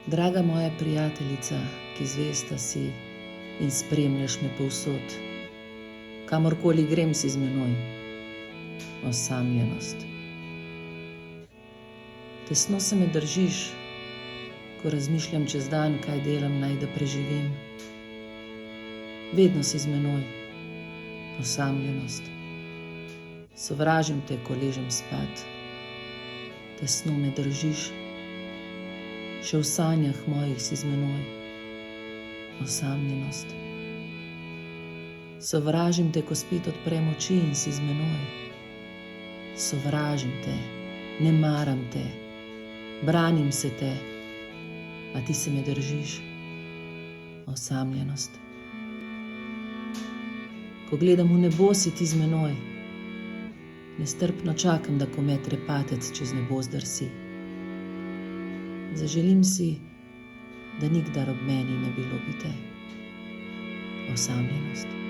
Draga moja prijateljica, ki zvesta si in spremljaš me povsod, kamorkoli grem si z menoj, osamljenost. Tesno se me držiš, ko razmišljam čez dan, kaj delam naj, da preživim. Vedno si z menoj, osamljenost. Sovražim te, ko ležem spat. Tesno me držiš, še v sanjah mojih si z menoj, osamljenost. Sovražim te, ko spet odprem oči in si z menoj. Sovražim te, ne maram te, branim se te, a ti se me držiš, osamljenost. Ko gledam v nebo, si ti z menoj. Nestrpno čakam, da komet repatec čez nebo zdrsi. Zaželim si, da nikdar ob meni ne bilo bi te, osamljenost.